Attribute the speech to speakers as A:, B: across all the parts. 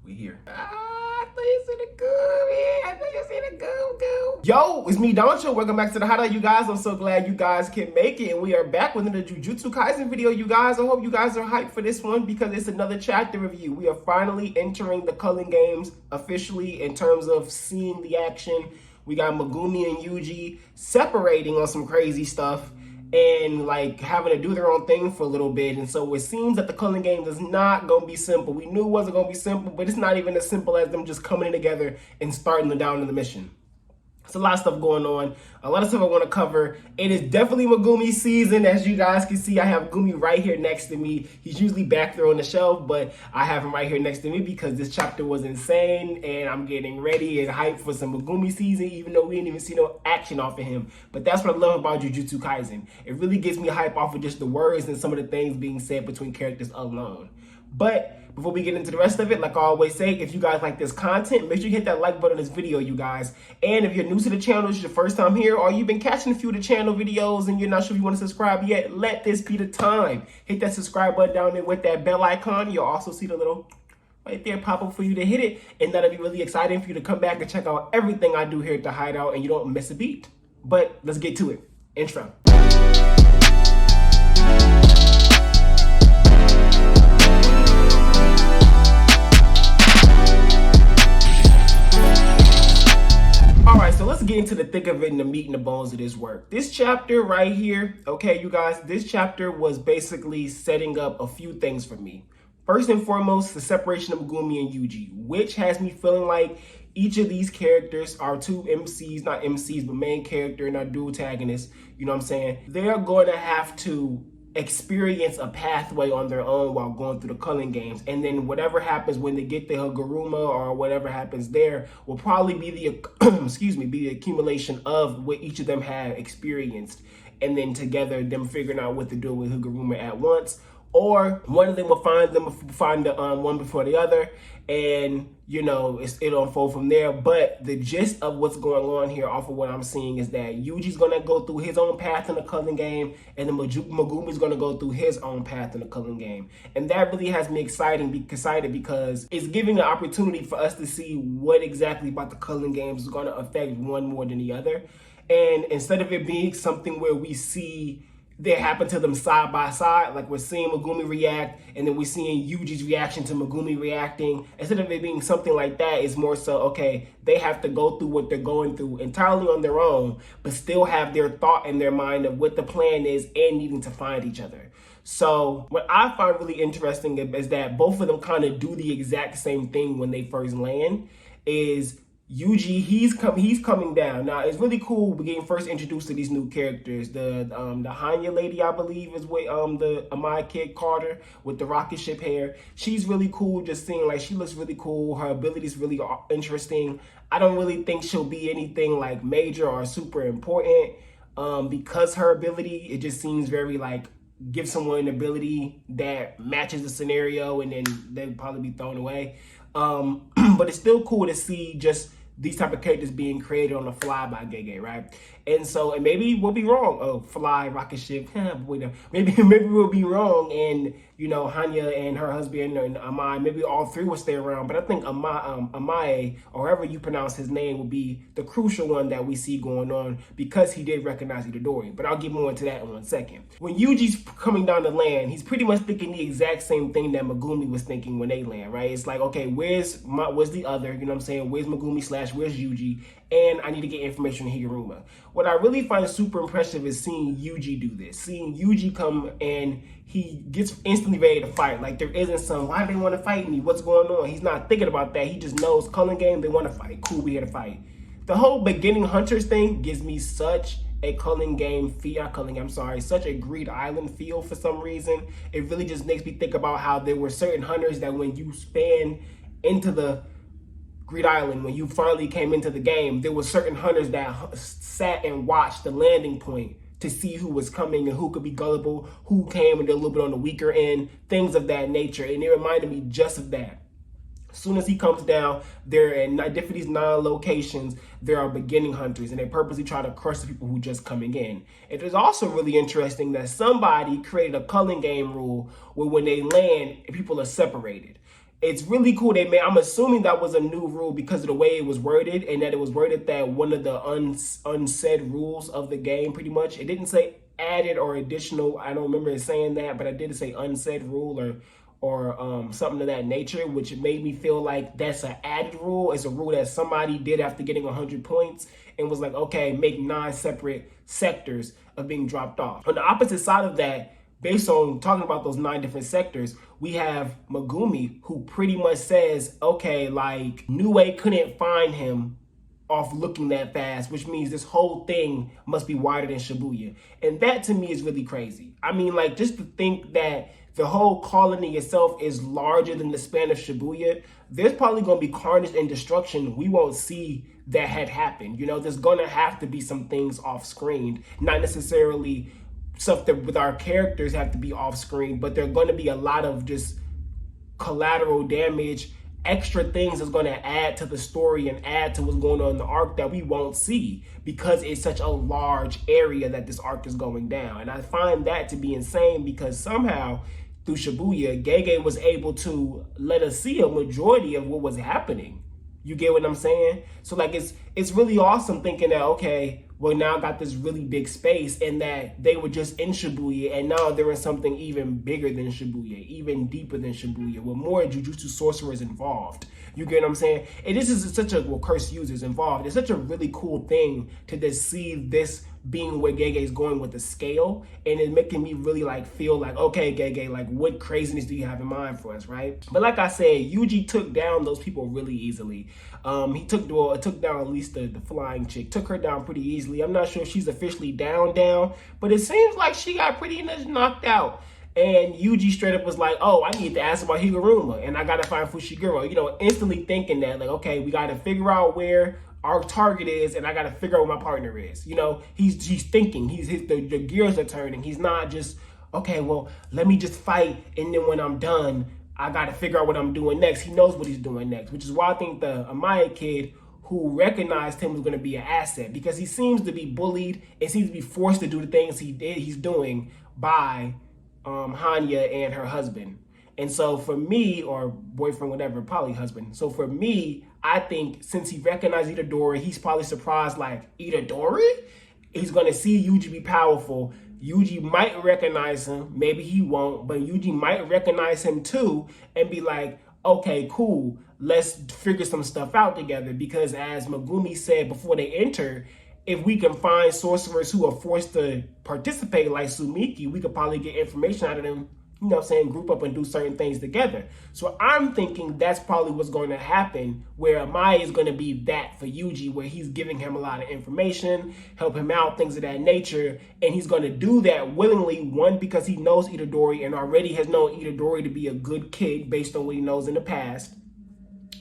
A: We here. I thought you see the goo, yeah. I thought you see the goo. Yo, it's me, Doncho. Welcome back to the Hideout, you guys. I'm so glad you guys can make it. And we are back with another Jujutsu Kaisen video, you guys. I hope you guys are hyped for this one because it's another chapter review. We are finally entering the Culling Games officially in terms of seeing the action. We got Megumi and Yuji separating on some crazy stuff and like having to do their own thing for a little bit. And so it seems that the Culling Game is not going to be simple. We knew it wasn't going to be simple, but it's not even as simple as them just coming together and starting them down in the mission. It's a lot of stuff going on, a lot of stuff I want to cover. It is definitely Megumi season. As you guys can see, I have Megumi right here next to me. He's usually back there on the shelf, but I have him right here next to me because this chapter was insane and I'm getting ready and hyped for some Megumi season, even though we didn't even see no action off of him. But that's what I love about Jujutsu Kaisen. It really gets me hype off of just the words and some of the things being said between characters alone. But before we get into the rest of it, like I always say, if you guys like this content, make sure you hit that like button on this video, you guys. And if you're new to the channel, it's your first time here, or you've been catching a few of the channel videos and you're not sure if you want to subscribe yet, let this be the time. Hit that subscribe button down there with that bell icon. You'll also see the little right there pop up for you to hit it. And that'll be really exciting for you to come back and check out everything I do here at the Hideout and you don't miss a beat. But let's get to it. Intro. So let's get into the thick of it and the meat and the bones of this work. This chapter right here, okay, you guys, this chapter was basically setting up a few things for me. First and foremost, the separation of Megumi and Yuji, which has me feeling like each of these characters are two MCs, not MCs, but main character and our dual antagonists, you know what I'm saying? They're going to have to experience a pathway on their own while going through the Culling Games, and then whatever happens when they get the Haguruma or whatever happens there will probably be the be the accumulation of what each of them have experienced, and then together them figuring out what to do with Haguruma at once, or one of them will find the one before the other, and you know it'll unfold from there. But the gist of what's going on here off of what I'm seeing is that Yuji's gonna go through his own path in the Culling Game, and then Megumi's gonna go through his own path in the Culling Game. And that really has me excited because it's giving an opportunity for us to see what exactly about the Culling Games is gonna affect one more than the other. And instead of it being something where we see they happen to them side by side, like we're seeing Megumi react and then we're seeing Yuji's reaction to Megumi reacting. Instead of it being something like that, it's more so, okay, they have to go through what they're going through entirely on their own, but still have their thought in their mind of what the plan is and needing to find each other. So what I find really interesting is that both of them kind of do the exact same thing when they first land. Is Yuji, he's coming down. Now it's really cool. We're getting first introduced to these new characters. The Hanya lady, I believe, is with the Amai kid Carter with the rocket ship hair. She's really cool. Just seeing like she looks really cool. Her abilities really are interesting. I don't really think she'll be anything like major or super important because her ability, it just seems very like give someone an ability that matches the scenario and then they'll probably be thrown away. But it's still cool to see just these type of characters being created on the fly by Gege, right? And so, and maybe we'll be wrong. Oh, fly, rocket ship. maybe we'll be wrong. And, you know, Hanya and her husband and Amai, maybe all three will stay around. But I think Amai, or however you pronounce his name, will be the crucial one that we see going on because he did recognize Itadori. But I'll get more into that in 1 second. When Yuji's coming down to land, he's pretty much thinking the exact same thing that Megumi was thinking when they land, right? It's like, okay, where's the other? You know what I'm saying? Where's Megumi / where's Yuji? And I need to get information from Higuruma. What I really find super impressive is seeing Yuji do this. Seeing Yuji come and he gets instantly ready to fight. Like there isn't some, why do they want to fight me? What's going on? He's not thinking about that. He just knows Culling Game, they want to fight. Cool, we here to fight. The whole beginning hunters thing gives me such a Culling Game feel, such a Greed Island feel for some reason. It really just makes me think about how there were certain hunters that when you span into the Greed Island, when you finally came into the game, there were certain hunters that sat and watched the landing point to see who was coming and who could be gullible, who came and they're a little bit on the weaker end, things of that nature. And it reminded me just of that. As soon as he comes down, there in different these 9 locations, there are beginning hunters, and they purposely try to crush the people who just coming in. It is also really interesting that somebody created a Culling Game rule where when they land, people are separated. It's really cool. I'm assuming that was a new rule because of the way it was worded, and that it was worded that one of the unsaid rules of the game, pretty much. It didn't say added or additional. I don't remember it saying that, but I did say unsaid rule or something of that nature, which made me feel like that's an added rule. It's a rule that somebody did after getting 100 points and was like, okay, make 9 separate sectors of being dropped off. On the opposite side of that, based on talking about those 9 different sectors, we have Megumi, who pretty much says, okay, like, Nue couldn't find him off looking that fast, which means this whole thing must be wider than Shibuya. And that to me is really crazy. I mean, like, just to think that the whole colony itself is larger than the span of Shibuya, there's probably going to be carnage and destruction we won't see that had happened. You know, there's going to have to be some things off screen, not necessarily stuff that with our characters have to be off screen, but there's going to be a lot of just collateral damage, extra things that's going to add to the story and add to what's going on in the arc that we won't see because it's such a large area that this arc is going down. And I find that to be insane because somehow through Shibuya, Gege was able to let us see a majority of what was happening. You get what I'm saying? So like it's really awesome thinking that, okay, well, now I got this really big space and that they were just in Shibuya and now they're in something even bigger than Shibuya, even deeper than Shibuya, with more Jujutsu sorcerers involved. You get what I'm saying? And this is such a, well, curse users involved. It's such a really cool thing to just see this being where Gege is going with the scale, and it's making me really like feel like, okay, Gege, like what craziness do you have in mind for us, right? But like I said, Yuji took down those people really easily. He took down at least the flying chick, took her down pretty easily. I'm not sure if she's officially down, but it seems like she got pretty much knocked out. And Yuji straight up was like, oh, I need to ask about Higuruma, and I gotta find Fushiguro. You know, instantly thinking that, like, okay, we gotta figure out where our target is, and I gotta figure out what my partner is. You know, he's thinking, the gears are turning. He's not just, okay, well, let me just fight, and then when I'm done, I gotta figure out what I'm doing next. He knows what he's doing next, which is why I think the Amaya kid who recognized him was going to be an asset, because he seems to be bullied and seems to be forced to do the things he's doing by Hanya and her husband. And so for me, or boyfriend, whatever, probably husband. So for me, I think since he recognized Itadori, he's probably surprised, like, Itadori? He's going to see Yuji be powerful. Yuji might recognize him. Maybe he won't, but Yuji might recognize him too and be like, okay, cool, let's figure some stuff out together. Because as Megumi said before they enter, if we can find sorcerers who are forced to participate like Sumiki, we could probably get information out of them, you know what I'm saying, group up and do certain things together. So I'm thinking that's probably what's going to happen, where Amaya is going to be that for Yuji, where he's giving him a lot of information, help him out, things of that nature. And he's going to do that willingly, one, because he knows Itadori and already has known Itadori to be a good kid based on what he knows in the past.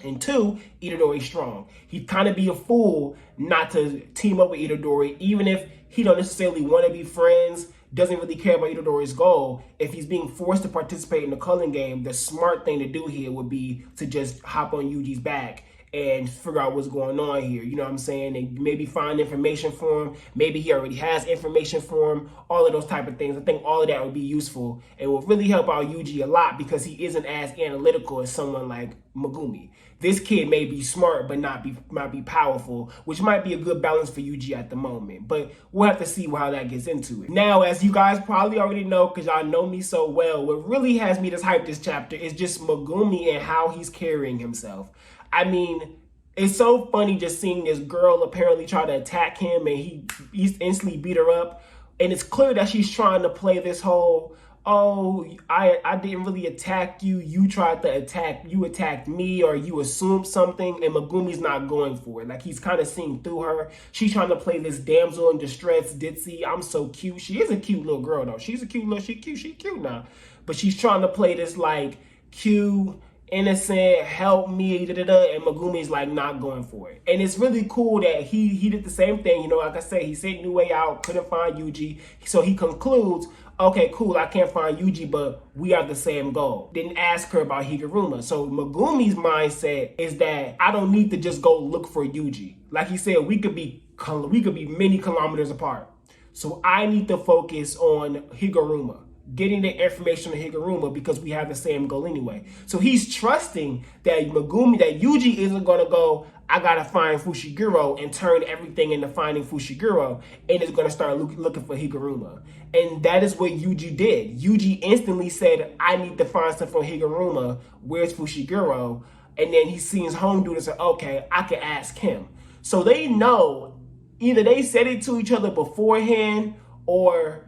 A: And two, Itadori's strong. He'd kind of be a fool not to team up with Itadori, even if he don't necessarily want to be friends, doesn't really care about Itadori's goal. If he's being forced to participate in the Culling Game, the smart thing to do here would be to just hop on Yuji's back and figure out what's going on here. You know what I'm saying? And maybe find information for him. Maybe he already has information for him. All of those type of things. I think all of that would be useful and will really help out Yuji a lot, because he isn't as analytical as someone like Megumi. This kid may be smart but not be powerful, which might be a good balance for Yuji at the moment. But we'll have to see how that gets into it. Now, as you guys probably already know, because y'all know me so well, what really has me to hype this chapter is just Megumi and how he's carrying himself. I mean, it's so funny just seeing this girl apparently try to attack him and he's instantly beat her up. And it's clear that she's trying to play this whole, oh, I didn't really attack you. You tried to attack, you attacked me, or you assumed something, and Megumi's not going for it. Like, he's kind of seeing through her. She's trying to play this damsel in distress, ditzy, I'm so cute. She is a cute little girl, though. She's a cute little, she cute now. But she's trying to play this, like, cute, innocent, help me, and Megumi's like not going for it. And it's really cool that he did the same thing. You know, like I said, he sent Nue out, couldn't find Yuji. So he concludes, okay, cool, I can't find Yuji, but we have the same goal. Didn't ask her about Higuruma. So Megumi's mindset is that I don't need to just go look for Yuji. Like he said, we could be many kilometers apart. So I need to focus on Higuruma. getting the information on Higuruma because we have the same goal anyway. So he's trusting that Yuji isn't going to go, I got to find Fushiguro and turn everything into finding Fushiguro, and is going to start looking for Higuruma. And that is what Yuji did. Yuji instantly said, I need to find stuff on Higuruma. Where's Fushiguro? And then he sees home dude and said, okay, I can ask him. So they know, either they said it to each other beforehand or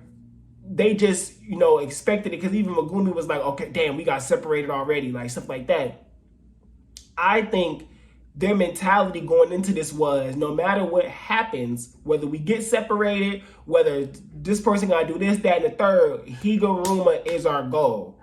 A: they just, expected it, because even Megumi was like, okay, damn, we got separated already, like stuff like that. I think their mentality going into this was, no matter what happens, whether we get separated, whether this person gotta do this, that, and the third, Higuruma is our goal.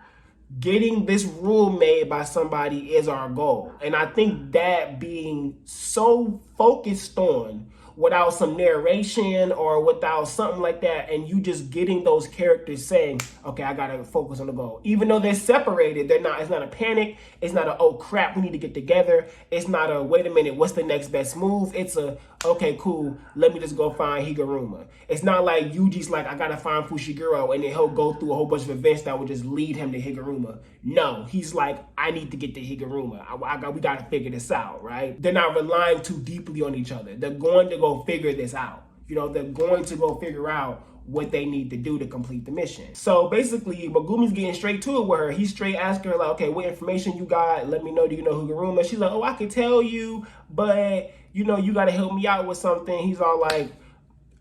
A: Getting this rule made by somebody is our goal. And I think that being so focused on, without some narration or without something like that, and you just getting those characters saying, okay, I gotta focus on the goal. Even though they're separated, it's not a panic, it's not a, oh crap, we need to get together. It's not a, wait a minute, what's the next best move? It's a, okay, cool, let me just go find Higuruma. It's not like Yuji's like, I gotta find Fushiguro, and then he'll go through a whole bunch of events that will just lead him to Higuruma. No, he's like, I need to get to Higuruma. We gotta figure this out, right? They're not relying too deeply on each other. They're going to go figure this out. They're going to go figure out what they need to do to complete the mission. So basically, Megumi's getting straight to it with her. He's straight asking her, like, okay, what information you got? Let me know, do you know Higuruma? She's like, oh, I can tell you, but, you got to help me out with something. He's all like,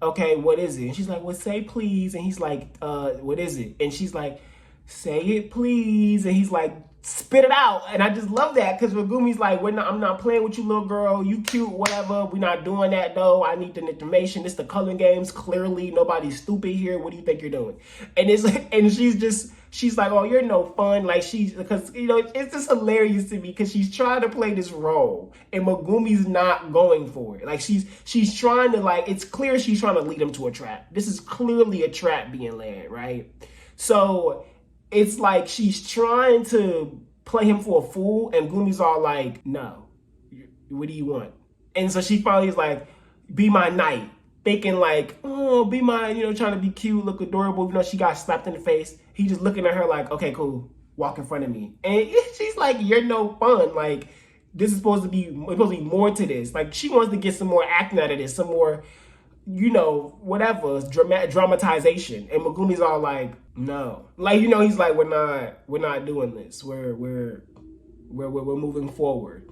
A: okay, what is it? And she's like, well, say please. And he's like, what is it? And she's like, say it please. And he's like, spit it out. And I just love that, because Megumi's like, I'm not playing with you, little girl. You cute, whatever. We're not doing that, though. I need the information. This the Culling Games. Clearly, nobody's stupid here. What do you think you're doing? And she's like, oh, you're no fun. Like, because, it's just hilarious to me, because she's trying to play this role, and Megumi's not going for it. Like, she's trying to, like, it's clear she's trying to lead him to a trap. This is clearly a trap being led, right? So it's like she's trying to play him for a fool, and Gumi's all like, no, what do you want? And so she finally is like, be my knight, thinking like, oh, be my, trying to be cute, look adorable. She got slapped in the face. He just looking at her like, okay, cool, walk in front of me. And she's like, you're no fun. Like, this is supposed to be more to this. Like, she wants to get some more acting out of this, some more, whatever, dramatization. And Megumi's all like, no. Like, he's like, we're not doing this. We're moving forward.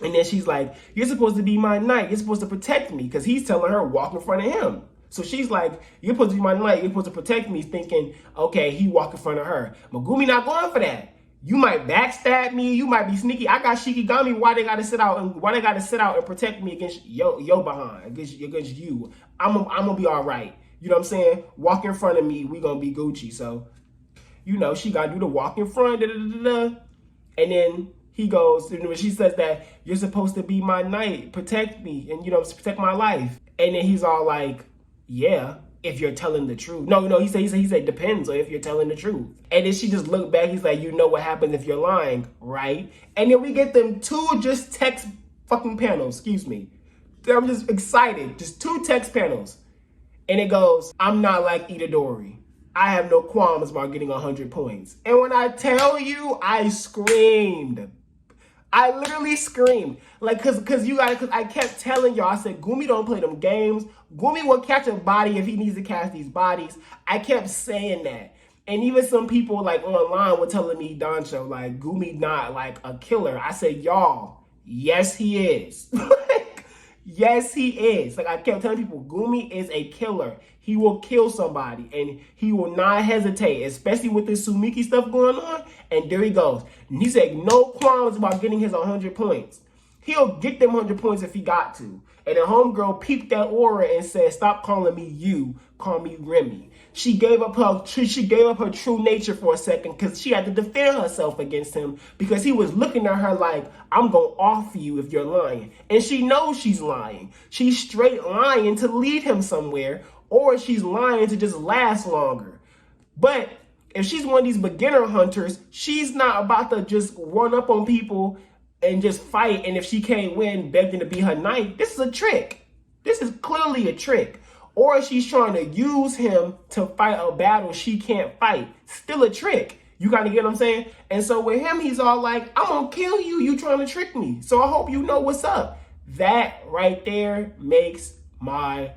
A: And then she's like, you're supposed to be my knight. You're supposed to protect me. Because he's telling her, walk in front of him. So she's like, you're supposed to be my knight. You're supposed to protect me. Thinking, okay, he walk in front of her. Megumi not going for that. You might backstab me. You might be sneaky. I got Shikigami. Why they gotta sit out and protect me against yo behind, against you? I'm gonna be all right. You know what I'm saying? Walk in front of me. We gonna be Gucci. So, she gotta do the walk in front. And then he goes, she says that you're supposed to be my knight, protect me, and protect my life. And then he's all like, yeah, if you're telling the truth. No, he said depends on if you're telling the truth. And then she just looked back. He's like, what happens if you're lying, right? And then we get them two just text fucking panels. Excuse me. I'm just excited. Just two text panels. And it goes, I'm not like Itadori. I have no qualms about getting 100 points. And when I tell you, I screamed. I literally screamed. Like, cause I kept telling y'all, I said, Gumi don't play them games. Gumi will catch a body if he needs to catch these bodies. I kept saying that. And even some people like online were telling me, Doncho, like, Gumi not like a killer. I said, y'all, yes, he is. Yes, he is. Like, I kept telling people, Gumi is a killer. He will kill somebody, and he will not hesitate, especially with this Sumiki stuff going on. And there he goes. And he said no qualms about getting his 100 points. He'll get them 100 points if he got to. And the homegirl peeped that aura and said, stop calling me you, call me Remy. She gave up her true nature for a second, because she had to defend herself against him, because he was looking at her like, I'm going to off you if you're lying. And she knows she's lying. She's straight lying to lead him somewhere, or she's lying to just last longer. But if she's one of these beginner hunters, she's not about to just run up on people and just fight. And if she can't win, beg them to be her knight. This is a trick. This is clearly a trick. or she's trying to use him to fight a battle she can't fight. Still a trick. You kind of get what I'm saying? And so with him, he's all like, I'm going to kill you. You trying to trick me. So I hope you know what's up. That right there makes my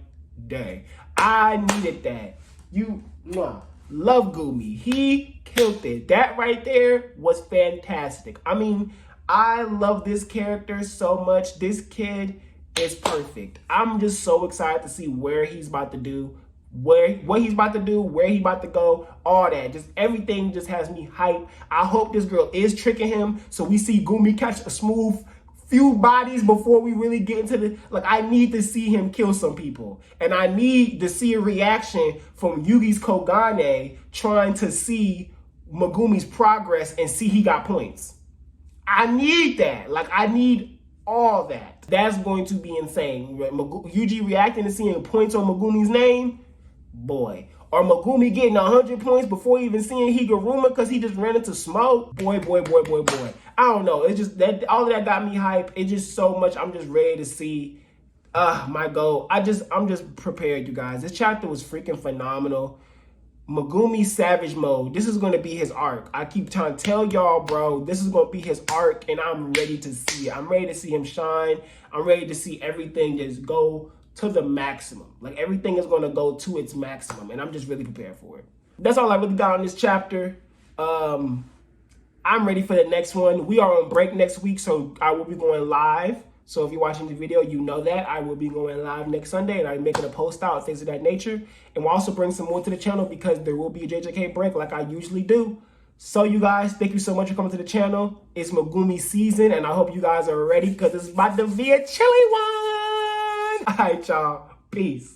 A: day. I needed that. Love Gumi. He killed it. That right there was fantastic. I mean, I love this character so much. This kid is perfect. I'm just so excited to see where he's about to do, what he's about to do, where he's about to go, all that. Just everything just has me hyped. I hope this girl is tricking him so we see Gumi catch a smooth few bodies before we really get into the, like, I need to see him kill some people. And I need to see a reaction from Yugi's Kogane trying to see Megumi's progress and see he got points. I need that. Like, I need all that. That's going to be insane. Yuji reacting to seeing points on Megumi's name, boy. Or Megumi getting 100 points before even seeing Higuruma because he just ran into smoke. Boy. I don't know. It's just that all of that got me hyped. It's just so much. I'm just ready to see my goal. I'm just prepared, you guys. This chapter was freaking phenomenal. Megumi Savage Mode. This is going to be his arc. I keep trying to tell y'all, bro, this is going to be his arc, and I'm ready to see it. I'm ready to see him shine. I'm ready to see everything just go to the maximum. Like, everything is going to go to its maximum, and I'm just really prepared for it. That's all I really got on this chapter. I'm ready for the next one. We are on break next week, so I will be going live. So if you're watching the video, you know that. I will be going live next Sunday, and I'm making a post out, things of that nature. And we'll also bring some more to the channel because there will be a JJK break like I usually do. So you guys, thank you so much for coming to the channel. It's Megumi season, and I hope you guys are ready because it's about to be a chilly one. All right, y'all. Peace.